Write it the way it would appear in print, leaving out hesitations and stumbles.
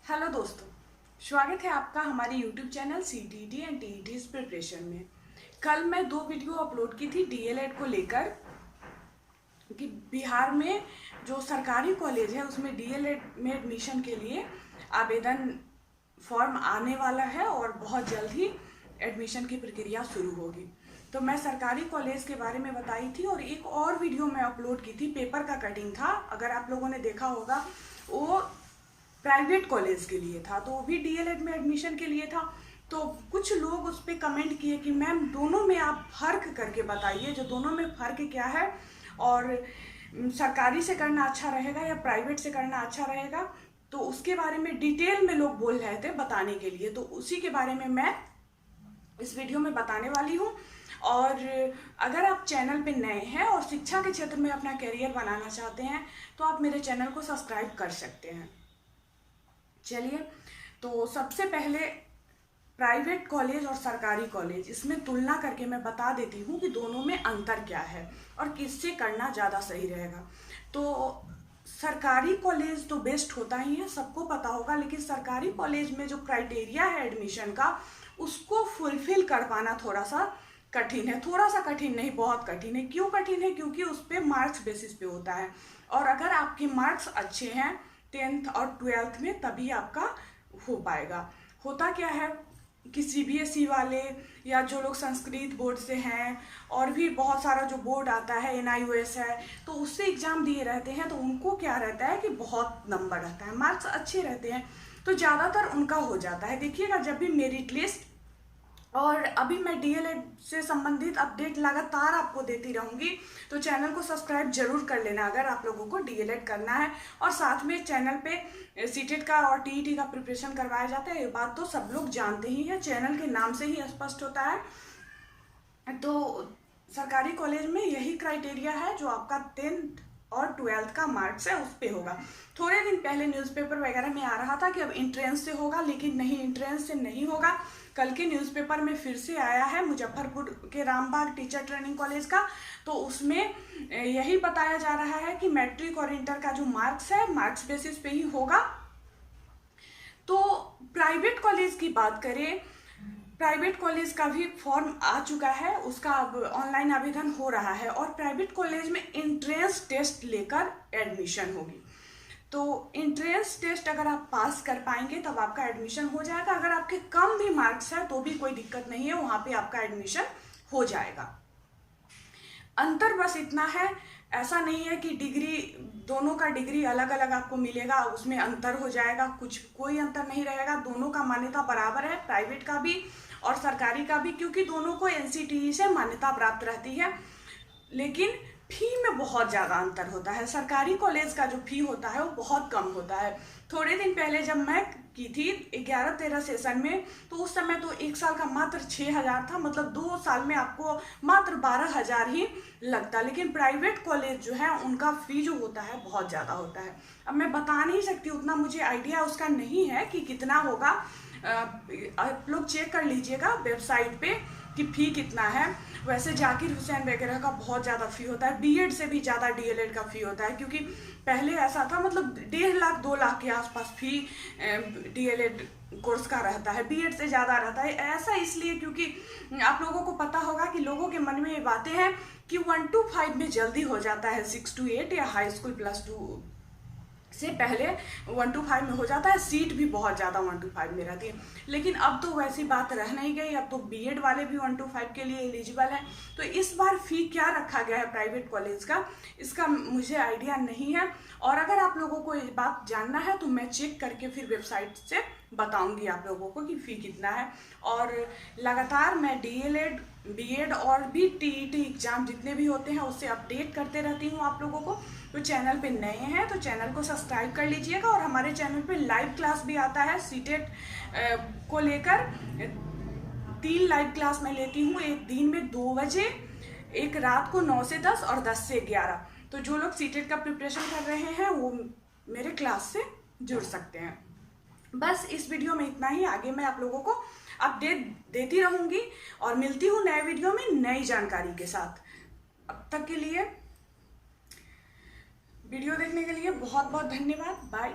Hello दोस्तों, स्वागत है आपका हमारे YouTube channel CTET and TET preparation में। कल मैं 2 वीडियो अपलोड की थी DLED को लेकर कि बिहार में जो सरकारी कॉलेज है उसमें DLED में एडमिशन के लिए आवेदन फॉर्म आने वाला है और बहुत जल्द ही एडमिशन की प्रक्रिया शुरू होगी। तो मैं सरकारी कॉलेज के बारे में बताई थी और एक और वीडियो मैं अपलोड की थी, पेपर का कटिंग था, अगर आप लोगों ने देखा होगा। वो प्राइवेट कॉलेज के लिए था, तो वो भी DLED में एडमिशन के लिए था। तो कुछ लोग उस पर कमेंट किए कि मैम दोनों में आप फ़र्क करके बताइए, जो दोनों में फ़र्क क्या है और सरकारी से करना अच्छा रहेगा या प्राइवेट से करना अच्छा रहेगा। तो उसके बारे में डिटेल में लोग बोल रहे थे बताने के लिए, तो उसी के बारे में मैं इस वीडियो में बताने वाली हूँ। और अगर आप चैनल पे नए हैं और शिक्षा के क्षेत्र में अपना करियर बनाना चाहते हैं तो आप मेरे चैनल को सब्सक्राइब कर सकते हैं। चलिए, तो सबसे पहले प्राइवेट कॉलेज और सरकारी कॉलेज, इसमें तुलना करके मैं बता देती हूँ कि दोनों में अंतर क्या है और किससे करना ज़्यादा सही रहेगा। तो सरकारी कॉलेज तो बेस्ट होता ही है, सबको पता होगा, लेकिन सरकारी कॉलेज में जो क्राइटेरिया है एडमिशन का उसको फुलफिल कर पाना थोड़ा सा कठिन है। थोड़ा सा कठिन नहीं, बहुत कठिन है। क्यों कठिन है? क्योंकि उस पर मार्क्स बेसिस पे होता है, और अगर आपके मार्क्स अच्छे हैं 10th और 12th में तभी आपका हो पाएगा। होता क्या है कि CBSE वाले या जो लोग संस्कृत बोर्ड से हैं और भी बहुत सारा जो बोर्ड आता है, NIOS है, तो उससे एग्ज़ाम दिए रहते हैं, तो उनको क्या रहता है कि बहुत नंबर रहता है, मार्क्स अच्छे रहते हैं, तो ज़्यादातर उनका हो जाता है। देखिएगा, जब भी मेरिट लिस्ट और अभी मैं DLED से संबंधित अपडेट लगातार आपको देती रहूँगी, तो चैनल को सब्सक्राइब जरूर कर लेना अगर आप लोगों को DLED करना है। और साथ में चैनल पे सीटेट का और TET का प्रिपरेशन करवाया जाता है, ये बात तो सब लोग जानते ही हैं, चैनल के नाम से ही स्पष्ट होता है। तो सरकारी कॉलेज में यही क्राइटेरिया है, जो आपका 10th और 12th का मार्क्स है उस पे होगा। थोड़े दिन पहले न्यूज़पेपर वगैरह में आ रहा था कि अब इंट्रेंस से होगा, लेकिन नहीं, इंट्रेंस से नहीं होगा। कल के न्यूज़पेपर में फिर से आया है मुजफ्फरपुर के रामबाग टीचर ट्रेनिंग कॉलेज का, तो उसमें यही बताया जा रहा है कि मैट्रिक और इंटर का जो मार्क्स है मार्क्स बेसिस पे ही होगा। तो प्राइवेट कॉलेज की बात करें, प्राइवेट कॉलेज का भी फॉर्म आ चुका है, उसका अब ऑनलाइन आवेदन हो रहा है, और प्राइवेट कॉलेज में इंट्रेंस टेस्ट लेकर एडमिशन होगी। तो इंट्रेंस टेस्ट अगर आप पास कर पाएंगे तब आपका एडमिशन हो जाएगा। अगर आपके कम भी मार्क्स है तो भी कोई दिक्कत नहीं है, वहाँ पे आपका एडमिशन हो जाएगा। अंतर बस इतना है, ऐसा नहीं है कि डिग्री, दोनों का डिग्री अलग अलग आपको मिलेगा, उसमें अंतर हो जाएगा, कोई अंतर नहीं रहेगा। दोनों का मान्यता बराबर है, प्राइवेट का भी और सरकारी का भी, क्योंकि दोनों को NCTE से मान्यता प्राप्त रहती है। लेकिन फी में बहुत ज़्यादा अंतर होता है। सरकारी कॉलेज का जो फी होता है वो बहुत कम होता है। थोड़े दिन पहले जब मैं की थी 11-13 सेशन में, तो उस समय तो 1 साल का मात्र 6,000 था, मतलब 2 साल में आपको मात्र 12,000 ही लगता। लेकिन प्राइवेट कॉलेज जो है उनका फी जो होता है बहुत ज़्यादा होता है। अब मैं बता नहीं सकती, उतना मुझे आइडिया उसका नहीं है कि कितना होगा। आप लोग चेक कर लीजिएगा वेबसाइट पे कि फ़ी कितना है। वैसे जाकिर हुसैन वगैरह का बहुत ज़्यादा फ़ी होता है, BEd से भी ज़्यादा DLED का फ़ी होता है, क्योंकि पहले ऐसा था, मतलब 1.5 लाख 2 लाख के आसपास फ़ी DLED कोर्स का रहता है, BEd से ज़्यादा रहता है। ऐसा इसलिए क्योंकि आप लोगों को पता होगा कि लोगों के मन में ये बातें हैं कि 1 to 5 में जल्दी हो जाता है, 6 to 8 या हाई स्कूल +2 से पहले 1 to 5 में हो जाता है, सीट भी बहुत ज़्यादा 1 to 5 में रहती है। लेकिन अब तो वैसी बात रह नहीं गई, अब तो BEd वाले भी 1 to 5 के लिए एलिजिबल हैं। तो इस बार फ़ी क्या रखा गया है प्राइवेट कॉलेज का, इसका मुझे आइडिया नहीं है, और अगर आप लोगों को ये बात जानना है तो मैं चेक करके फिर वेबसाइट से बताऊंगी आप लोगों को कि फ़ी कितना है। और लगातार मैं DLED, BEd और भी TET एग्ज़ाम जितने भी होते हैं उससे अपडेट करते रहती हूँ आप लोगों को। तो चैनल पे नए हैं तो चैनल को सब्सक्राइब कर लीजिएगा, और हमारे चैनल पे लाइव क्लास भी आता है सीटेट को लेकर। 3 लाइव क्लास मैं लेती हूँ, एक दिन में 2 बजे, एक रात को 9 से 10 और 10 से 11। तो जो लोग सीटेट का प्रिपरेशन कर रहे हैं वो मेरे क्लास से जुड़ सकते हैं। बस इस वीडियो में इतना ही, आगे मैं आप लोगों को अपडेट देती रहूँगी और मिलती हूँ नए वीडियो में नई जानकारी के साथ। अब तक के लिए वीडियो देखने के लिए बहुत बहुत धन्यवाद। बाय।